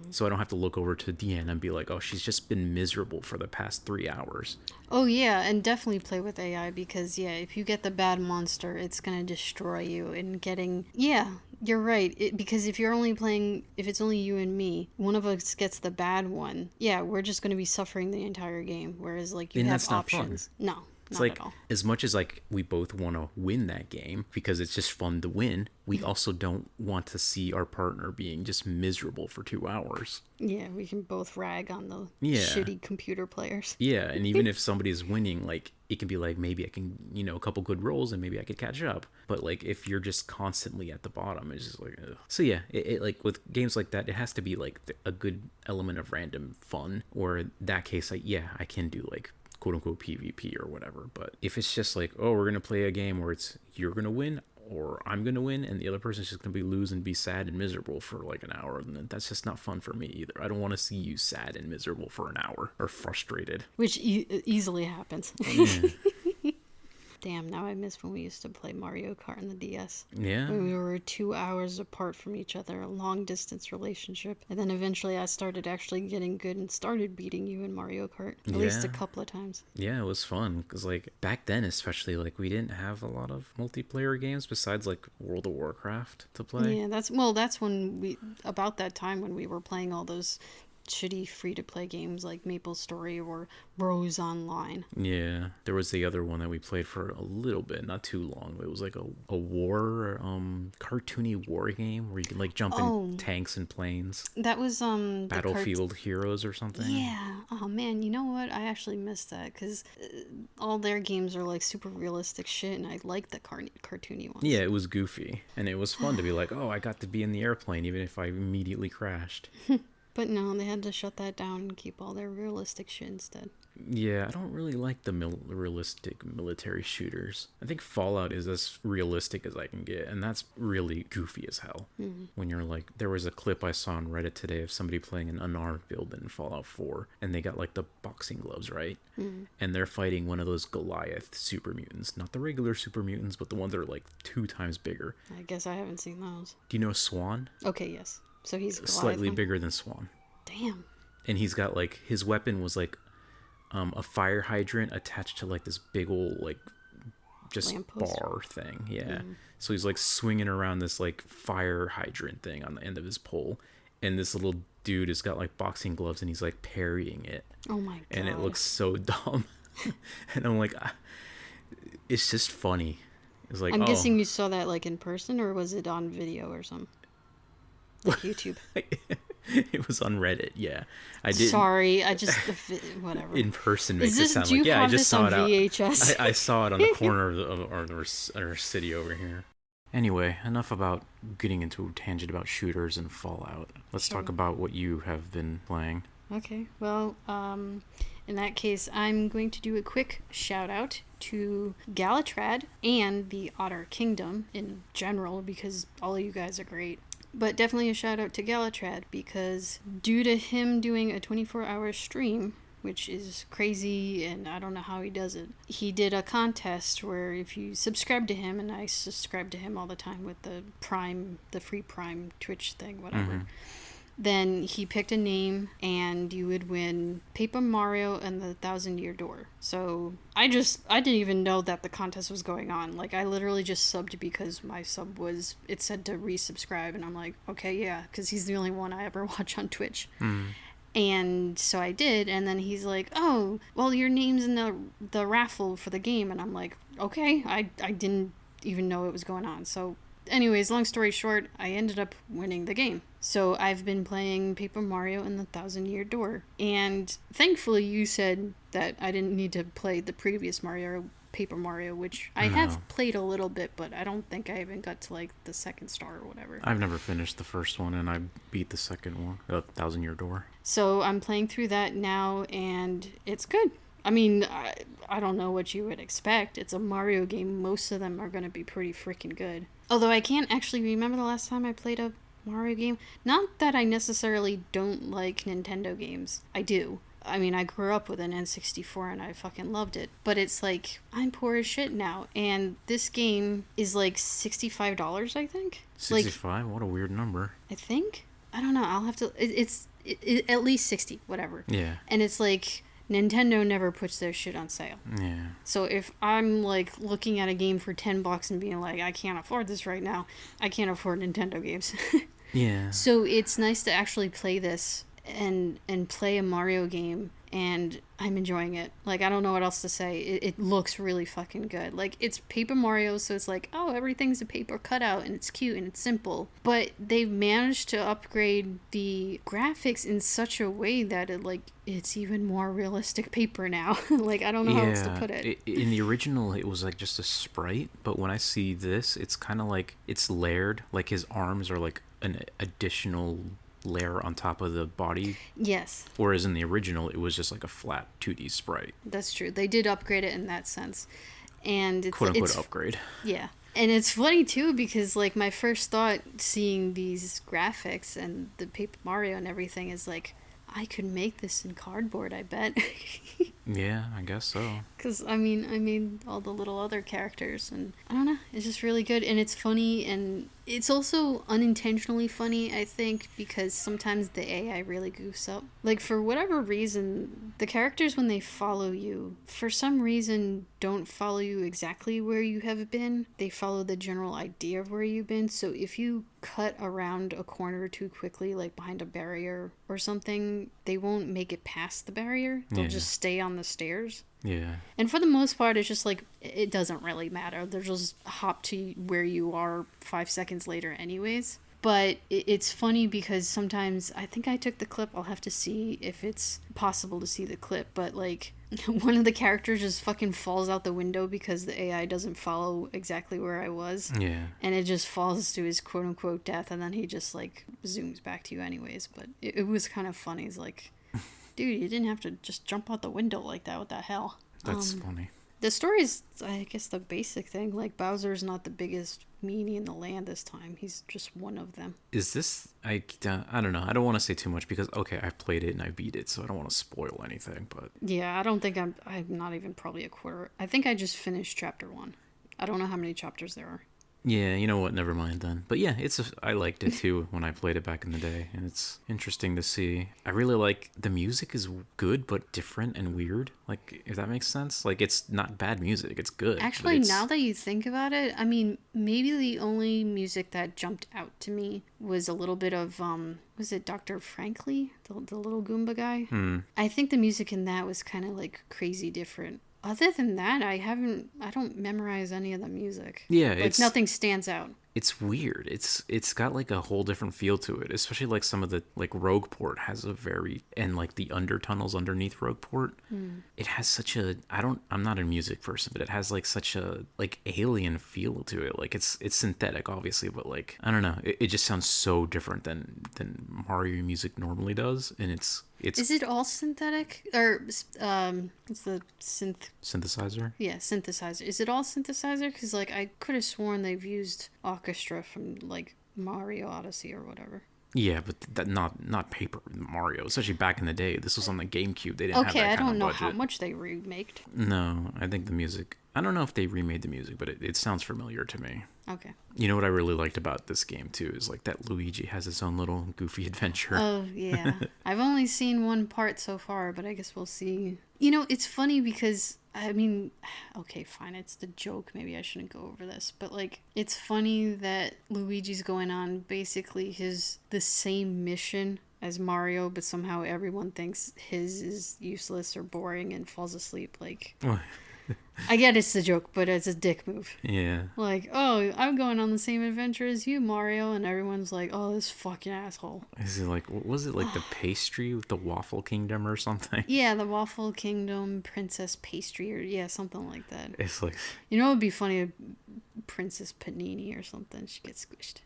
So I don't have to look over to Deanna and be like, oh, she's just been miserable for the past 3 hours. Oh, yeah, and definitely play with AI because, yeah, if you get the bad monster, it's going to destroy you. And getting... Yeah, you're right. Because if it's only you and me, one of us gets the bad one, yeah, we're just going to be suffering the entire game. Whereas, like, you And have that's not options. fun. No. It's Not like, at all. as much as like we both want to win that game because it's just fun to win, we also don't want to see our partner being just miserable for 2 hours. Yeah, we can both rag on the Yeah. shitty computer players. Yeah, and even if somebody's winning, like, it can be like, maybe I can, a couple good rolls and maybe I could catch up. But like, if you're just constantly at the bottom, it's just like, ugh. So yeah, it like with games like that, it has to be like a good element of random fun. Or in that case, I can do like quote unquote PvP or whatever. But if it's just like, oh, we're gonna play a game where it's you're gonna win or I'm gonna win and the other person's just gonna lose and be sad and miserable for like an hour, then that's just not fun for me either. I don't want to see you sad and miserable for an hour or frustrated, Which easily happens. yeah. Damn, now I miss when we used to play Mario Kart on the DS. Yeah. When we were 2 hours apart from each other, a long distance relationship. And then eventually I started actually getting good and started beating you in Mario Kart. At least a couple of times. Yeah, it was fun because like back then especially, like, we didn't have a lot of multiplayer games besides like World of Warcraft to play. Yeah, that's when about that time when we were playing all those shitty free-to-play games like Maple Story or Rose Online. Yeah, there was the other one that we played for a little bit, not too long. It was like a war, cartoony war game where you can like jump in tanks and planes. That was Battlefield Heroes or something. Yeah. Oh man, you know what? I actually missed that because all their games are like super realistic shit, and I like the cartoony ones. Yeah, it was goofy, and it was fun to be like, oh, I got to be in the airplane even if I immediately crashed. But no, they had to shut that down and keep all their realistic shit instead. Yeah, I don't really like the realistic military shooters. I think Fallout is as realistic as I can get, and that's really goofy as hell. Mm-hmm. When you're like, there was a clip I saw on Reddit today of somebody playing an unarmed build in Fallout 4, and they got like the boxing gloves, right? Mm-hmm. And they're fighting one of those Goliath super mutants. Not the regular super mutants, but the ones that are like 2 times bigger. I guess I haven't seen those. Do you know Swan? Okay, yes. So he's slightly bigger than Swan. Damn. And he's got like, his weapon was like a fire hydrant attached to like this big old like just lamppost bar thing. Yeah. So he's like swinging around this like fire hydrant thing on the end of his pole, and this little dude has got like boxing gloves and he's like parrying it. Oh my god. And it looks so dumb. And I'm like, it's just funny. It's like, I'm guessing you saw that like in person, or was it on video or something? Like YouTube. It was on Reddit. Yeah, I did. Sorry, I just whatever. In person makes it sound like, yeah, I just saw it out. VHS? I saw it on the corner of our city over here. Anyway, enough about getting into a tangent about shooters and Fallout. Let's talk about what you have been playing. Okay, well, in that case, I'm going to do a quick shout out to Galatrad and the Otter Kingdom in general, because all of you guys are great. But definitely a shout out to Galatrad, because due to him doing a 24-hour stream, which is crazy and I don't know how he does it, he did a contest where if you subscribe to him, and I subscribe to him all the time with the free Prime Twitch thing, whatever, then he picked a name and you would win Paper Mario and the Thousand Year Door. So I didn't even know that the contest was going on. Like, I literally just subbed because my sub it said to resubscribe, and I'm like, okay, yeah, because he's the only one I ever watch on Twitch. And so I did, and then he's like, oh, well, your name's in the raffle for the game, and I'm like, okay, I didn't even know it was going on. So anyways, long story short, I ended up winning the game. So I've been playing Paper Mario and the Thousand Year Door. And thankfully you said that I didn't need to play the previous Paper Mario, which I have played a little bit, but I don't think I even got to like the second star or whatever. I've never finished the first one, and I beat the second one, the Thousand Year Door. So I'm playing through that now, and it's good. I mean, I don't know what you would expect. It's a Mario game. Most of them are going to be pretty freaking good. Although I can't actually remember the last time I played a Mario game. Not that I necessarily don't like Nintendo games. I do. I mean, I grew up with an N64 and I fucking loved it. But it's like, I'm poor as shit now. And this game is like $65, I think. 65? What a weird number. I think? I don't know. I'll have to. It's at least 60, whatever. Yeah. And it's like, Nintendo never puts their shit on sale. Yeah. So if I'm like looking at a game for $10 and being like, I can't afford this right now, I can't afford Nintendo games. Yeah. So it's nice to actually play this and play a Mario game, and I'm enjoying it. Like, I don't know what else to say. It looks really fucking good. Like, it's Paper Mario, so it's like, oh, everything's a paper cutout, and it's cute, and it's simple. But they've managed to upgrade the graphics in such a way that it's even more realistic paper now. Like, I don't know how else to put it. In the original, it was like just a sprite, but when I see this, it's kind of like it's layered. Like, his arms are like an additional layer on top of the body. Yes. Whereas in the original, it was just like a flat 2D sprite. That's true. They did upgrade it in that sense. And it's quote-unquote upgrade. Yeah. And it's funny, too, because, like, my first thought seeing these graphics and the Paper Mario and everything is, like, I could make this in cardboard, I bet. Yeah, I guess so. Because, I mean, all the little other characters, and I don't know, it's just really good, and it's funny, and it's also unintentionally funny, I think, because sometimes the AI really goofs up. Like, for whatever reason, the characters, when they follow you, for some reason, don't follow you exactly where you have been. They follow the general idea of where you've been, so if you cut around a corner too quickly, like behind a barrier or something, they won't make it past the barrier. They'll just stay on the stairs. Yeah. And for the most part, it's just like, it doesn't really matter. They'll just hop to where you are 5 seconds later anyways. But it's funny because sometimes, I think I took the clip, I'll have to see if it's possible to see the clip, but like, one of the characters just fucking falls out the window because the AI doesn't follow exactly where I was. Yeah. And it just falls to his quote-unquote death, and then he just like zooms back to you anyways. But it was kind of funny. It's like, dude, you didn't have to just jump out the window like that. What the hell? That's funny. The story's, I guess, the basic thing. Like, Bowser's not the biggest meanie in the land this time. He's just one of them. Is this... I don't know. I don't want to say too much because, okay, I've played it and I beat it, so I don't want to spoil anything, but... Yeah, I don't think I'm not even probably a quarter. I think I just finished chapter 1. I don't know how many chapters there are. Yeah, you know what? Never mind then. But yeah, I liked it too when I played it back in the day, and it's interesting to see. I really like the music is good but different and weird. Like, if that makes sense. Like, it's not bad music; it's good. Actually, now that you think about it, I mean, maybe the only music that jumped out to me was a little bit of was it Dr. Frankly, the little Goomba guy? I think the music in that was kind of like crazy different. Other than that, I don't memorize any of the music. Yeah, like, nothing stands out. It's weird. It's got like a whole different feel to it, especially like some of the like Rogueport has a very, and like the undertunnels underneath Rogueport. It has such a I'm not a music person, but it has like such a like alien feel to it. Like it's synthetic obviously, but like I don't know, it just sounds so different than Mario music normally does, and it's Is it all synthetic or it's the synthesizer? Yeah, synthesizer. Is it all synthesizer? Because like I could have sworn they've used orchestra from like Mario Odyssey or whatever. Yeah, but that not Paper Mario. Especially back in the day, this was on the GameCube. They didn't have that kind of budget. Okay, I don't know how much they remaked. No, I think the music. I don't know if they remade the music, but it sounds familiar to me. Okay. You know what I really liked about this game too is like that Luigi has his own little goofy adventure. Oh yeah, I've only seen one part so far, but I guess we'll see. You know, it's funny because I mean, okay, fine, it's the joke. Maybe I shouldn't go over this, but like, it's funny that Luigi's going on basically the same mission as Mario, but somehow everyone thinks his is useless or boring and falls asleep. Like, I get it's the joke, but it's a dick move. Yeah. Like, oh, I'm going on the same adventure as you, Mario, and everyone's like, oh, this fucking asshole. Is it like, was it like the pastry with the Waffle Kingdom or something? Yeah, the Waffle Kingdom Princess Pastry, or yeah, something like that. It's like, you know, it'd be funny if Princess Panini or something. She gets squished.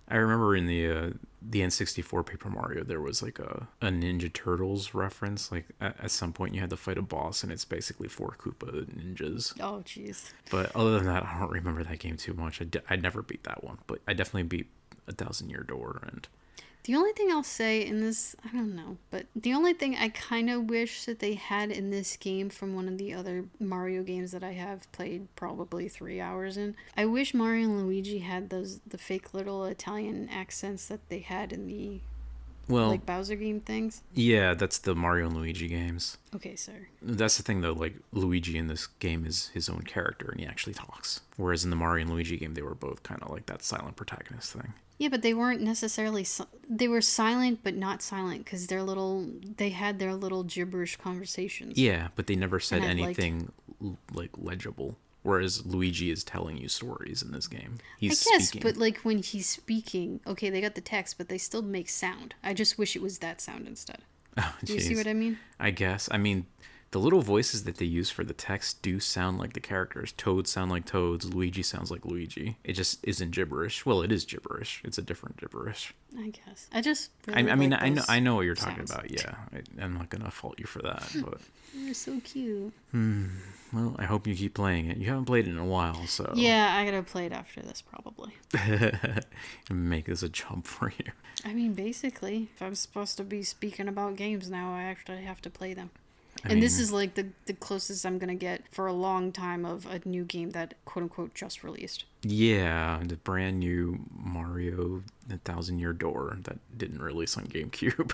I remember in the N64 Paper Mario, there was like a Ninja Turtles reference. Like at some point you had to fight a boss and it's basically 4 Koopa ninjas. Oh, jeez. But other than that, I don't remember that game too much. I never beat that one, but I definitely beat 1000 Year Door. And The only thing I'll say in this, I don't know, but the only thing I kind of wish that they had in this game from one of the other Mario games that I have played probably 3 hours in, I wish Mario and Luigi had the fake little Italian accents that they had in the Well, Bowser game things. yeah, that's the Mario and Luigi games. Okay, sorry. That's the thing though, like Luigi in this game is his own character and he actually talks. Whereas in the Mario and Luigi game, they were both kind of like that silent protagonist thing. Yeah, but they weren't necessarily. They were silent, but not silent, because they had their little gibberish conversations. Yeah, but they never said anything like legible. Whereas Luigi is telling you stories in this game. He's speaking. But like when he's speaking, okay, they got the text, but they still make sound. I just wish it was that sound instead. Oh, do you see what I mean? I guess. I mean, the little voices that they use for the text do sound like the characters. Toads sound like Toads. Luigi sounds like Luigi. It just isn't gibberish. Well, it is gibberish. It's a different gibberish. I guess. I just. Really I know what you're talking about. Yeah, I'm not gonna fault you for that. But you're so cute. Well, I hope you keep playing it. You haven't played it in a while, so. Yeah, I gotta play it after this probably. Make this a jump for you. I mean, basically, if I'm supposed to be speaking about games now, I actually have to play them. And this is like the closest I'm going to get for a long time of a new game that, quote-unquote, just released. Yeah, the brand new Mario The Thousand Year Door that didn't release on GameCube.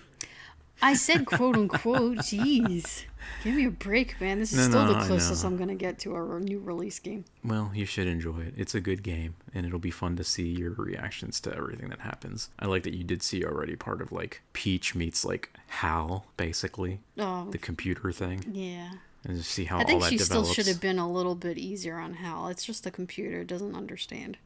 I said quote-unquote, jeez. Give me a break, man. This is still the closest I'm going to get to a new release game. Well, you should enjoy it. It's a good game, and it'll be fun to see your reactions to everything that happens. I like that you did see already part of, like, Peach meets, like, Hal, basically. Oh. The computer thing. Yeah. And just see how all that develops. I think she develops. still should have been a little bit easier on Hal. It's just the computer doesn't understand.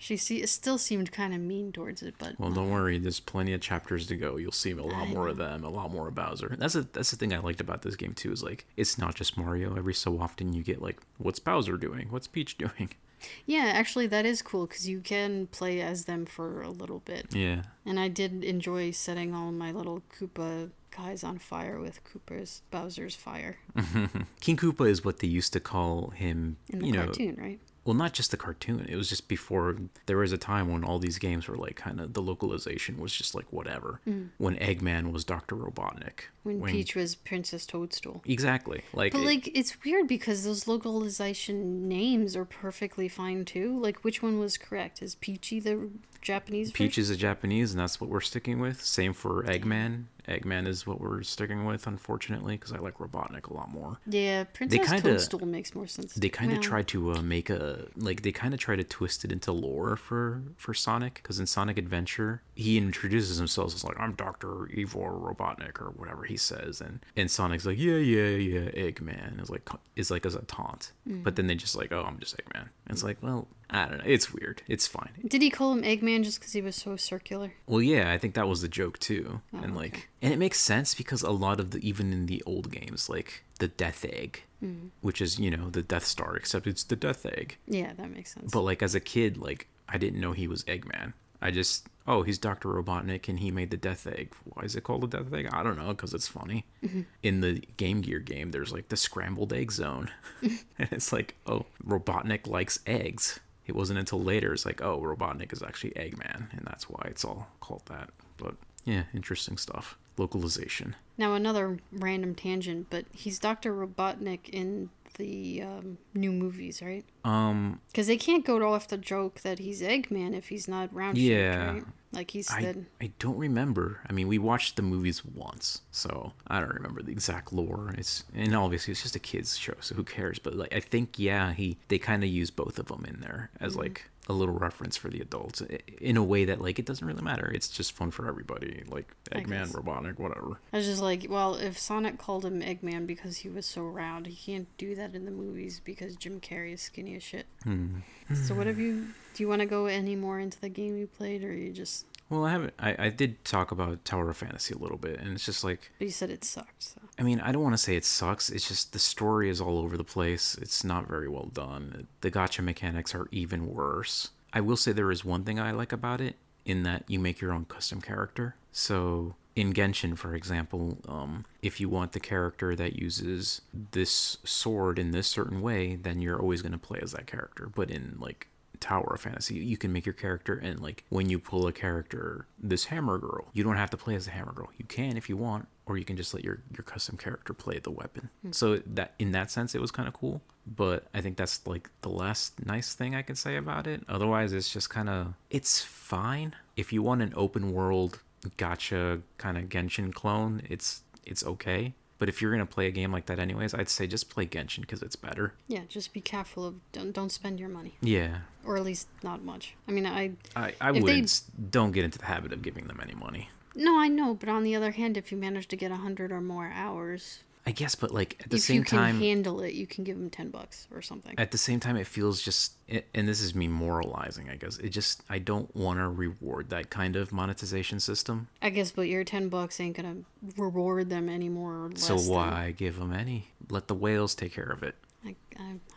It still seemed kind of mean towards it, but well, don't worry. There's plenty of chapters to go. You'll see a lot more of them, a lot more of Bowser. That's the thing I liked about this game too. Is like it's not just Mario. Every so often you get like, what's Bowser doing? What's Peach doing? Yeah, actually that is cool because you can play as them for a little bit. Yeah. And I did enjoy setting all my little Koopa guys on fire with Bowser's fire. King Koopa is what they used to call him in the cartoon, right? Well, not just the cartoon. It was just before there was a time when all these games were like kind of the localization was just like whatever. When Eggman was Dr. Robotnik. When Peach was Princess Toadstool. Exactly. But it's weird because those localization names are perfectly fine too. Like which one was correct? Is Peachy the Japanese version? Peach is a Japanese and that's what we're sticking with. Same for Eggman. Eggman is what we're sticking with, unfortunately, because I like Robotnik a lot more. Yeah, Princess Toadstool makes more sense. They kind of tried to they kind of try to twist it into lore for Sonic, because in Sonic Adventure, he introduces himself as like, I'm Dr. Evil Robotnik, or whatever he says, and Sonic's like, yeah, Eggman, is like as a taunt. But then they just like, oh, I'm just Eggman. And it's like, well, I don't know. It's weird. It's fine. Did he call him Eggman just because he was so circular? Well, yeah, I think that was the joke too. Oh, and okay. And it makes sense because a lot of even in the old games, like the Death Egg, which is, the Death Star, except it's the Death Egg. Yeah, that makes sense. But like as a kid, like I didn't know he was Eggman. I just, he's Dr. Robotnik and he made the Death Egg. Why is it called the Death Egg? I don't know, because it's funny. In the Game Gear game, there's like the Scrambled Egg Zone. And it's like, oh, Robotnik likes eggs. It wasn't until later it's like, oh, Robotnik is actually Eggman, and that's why it's all called that. But yeah, interesting stuff. Localization. Now another random tangent, but he's Dr. Robotnik in the new movies, right? Because they can't go off the joke that he's Eggman if he's not round shaped, right? Like he's I don't remember. I mean, we watched the movies once, so I don't remember the exact lore. And obviously it's just a kids show, so who cares? But like I think they kind of use both of them in there as like a little reference for the adults in a way that like it doesn't really matter. It's just fun for everybody, like Eggman, Robotnik, whatever. I was just like, well, if Sonic called him Eggman because he was so round, he can't do that in the movies because Jim Carrey is skinny as shit. So do you want to go any more into the game you played, or you just... Well, I haven't. I did talk about Tower of Fantasy a little bit, and it's just like... But you said it sucked, so... I mean, I don't want to say it sucks. It's just the story is all over the place. It's not very well done. The gacha mechanics are even worse. I will say there is one thing I like about it, in that you make your own custom character. So in Genshin, for example, if you want the character that uses this sword in this certain way, then you're always going to play as that character. But in like Tower of Fantasy, you can make your character, and like when you pull a character, this Hammer Girl, you don't have to play as the Hammer Girl. You can if you want, or you can just let your custom character play the weapon. So that in that sense, it was kind of cool. But I think that's like the last nice thing I can say about it. Otherwise, it's just kind of, it's fine. If you want an open world gotcha kind of Genshin clone, it's okay. But if you're going to play a game like that anyways, I'd say just play Genshin because it's better. Yeah, just be careful of don't spend your money. Yeah. Or at least not much. I mean, I wouldn't, don't get into the habit of giving them any money. No, I know, but on the other hand, if you manage to get 100 or more hours, I guess, but like at the same time, if you can handle it, you can give them $10 or something. At the same time, it feels just, and this is me moralizing, I guess. I don't want to reward that kind of monetization system. I guess, but your $10 ain't gonna reward them any more or less. So why give them any? Let the whales take care of it.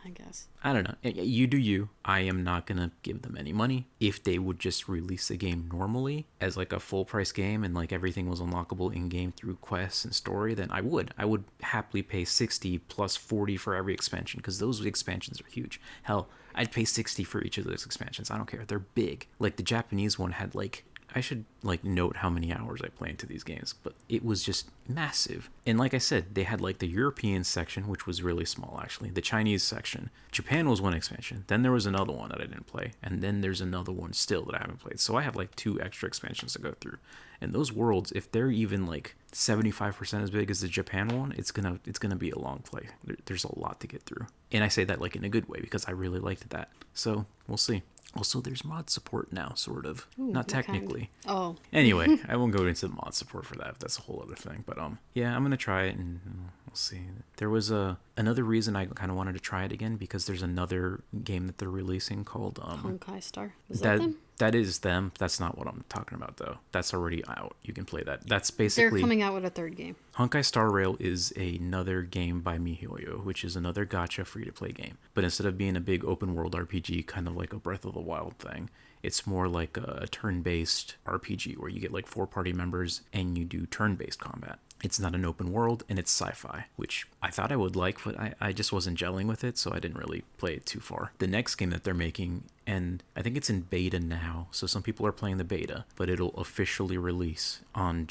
I guess. I don't know. You do you. I am not going to give them any money. If they would just release the game normally as like a full price game and like everything was unlockable in game through quests and story, then I would. I would happily pay 60 plus 40 for every expansion because those expansions are huge. Hell, I'd pay 60 for each of those expansions. I don't care. They're big. Like the Japanese one had like, I should like note how many hours I play into these games, but it was just massive. And like I said, they had like the European section, which was really small actually, the Chinese section. Japan was one expansion. Then there was another one that I didn't play. And then there's another one still that I haven't played. So I have like 2 extra expansions to go through. And those worlds, if they're even like 75% as big as the Japan one, it's gonna be a long play. There's a lot to get through. And I say that like in a good way because I really liked that. So we'll see. Also, there's mod support now, sort of. Ooh, not technically. Kind? Oh. Anyway, I won't go into the mod support for that. That's a whole other thing. But yeah, I'm gonna try it and we'll see. There was another reason I kind of wanted to try it again because there's another game that they're releasing called Honkai Star. Is that them? That is them. That's not what I'm talking about though. That's already out. You can play that. That's basically, they're coming out with a 3rd game. Honkai Star Rail is another game by MiHoYo, which is another gotcha free-to-play game. But instead of being a big open-world RPG, kind of like a Breath of the Wild thing, it's more like a turn-based RPG where you get like 4 party members and you do turn-based combat. It's not an open world and it's sci-fi, which I thought I would like, but I just wasn't gelling with it, so I didn't really play it too far. The next game that they're making, and I think it's in beta now, so some people are playing the beta, but it'll officially release on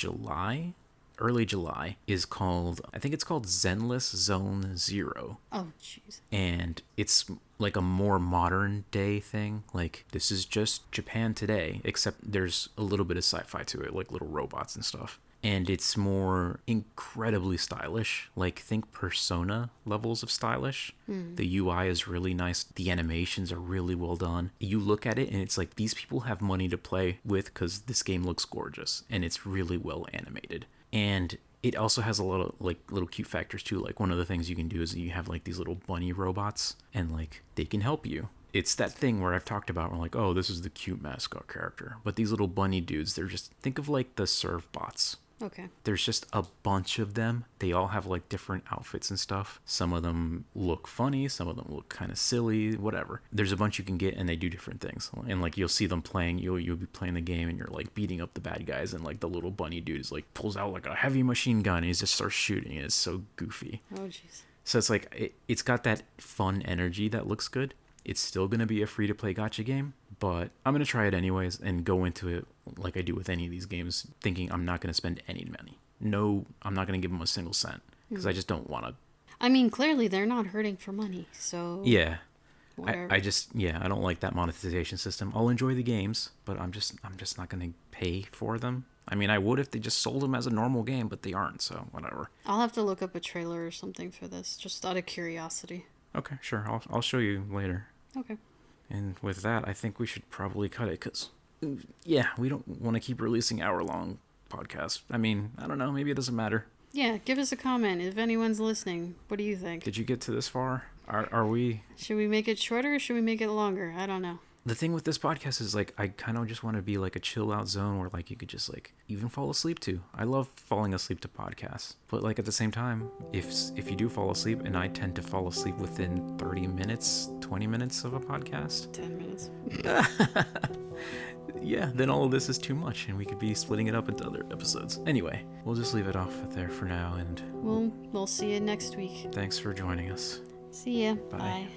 early July, is called, I think it's called Zenless Zone Zero. Oh, jeez. And it's like a more modern day thing. Like, this is just Japan today, except there's a little bit of sci-fi to it, like little robots and stuff. And it's more incredibly stylish. Like, think Persona levels of stylish. The UI is really nice. The animations are really well done. You look at it and it's like, these people have money to play with because this game looks gorgeous. And it's really well animated. And it also has a lot of like little cute factors too. Like, one of the things you can do is you have like these little bunny robots and like they can help you. It's that thing where I've talked about where like, oh, this is the cute mascot character. But these little bunny dudes, they're just, think of like the serve bots. Okay. There's just a bunch of them. They all have like different outfits and stuff. Some of them look funny, some of them look kind of silly, whatever. There's a bunch you can get and they do different things. And like, you'll see them playing, you'll be playing the game and you're like beating up the bad guys, and like the little bunny dude is like pulls out like a heavy machine gun and he just starts shooting, and it's so goofy. Oh, jeez. So it's like, it's got that fun energy that looks good. It's still going to be a free-to-play gacha game, but I'm going to try it anyways and go into it like I do with any of these games, thinking I'm not going to spend any money. No, I'm not going to give them a single cent because I just don't want to. I mean, clearly they're not hurting for money, so... Yeah. I don't like that monetization system. I'll enjoy the games, but I'm just not going to pay for them. I mean, I would if they just sold them as a normal game, but they aren't, so whatever. I'll have to look up a trailer or something for this, just out of curiosity. Okay, sure. I'll show you later. Okay. And with that, I think we should probably cut it because, yeah, we don't want to keep releasing hour-long podcasts. I mean, I don't know. Maybe it doesn't matter. Yeah, give us a comment if anyone's listening. What do you think? Did you get to this far? Are we... Should we make it shorter or should we make it longer? I don't know. The thing with this podcast is, like, I kind of just want to be, like, a chill-out zone where, like, you could just, like, even fall asleep to. I love falling asleep to podcasts. But, like, at the same time, if you do fall asleep, and I tend to fall asleep within 30 minutes, 20 minutes of a podcast. 10 minutes. Yeah, then all of this is too much, and we could be splitting it up into other episodes. Anyway, we'll just leave it off there for now, and... We'll see you next week. Thanks for joining us. See ya. Bye. Bye.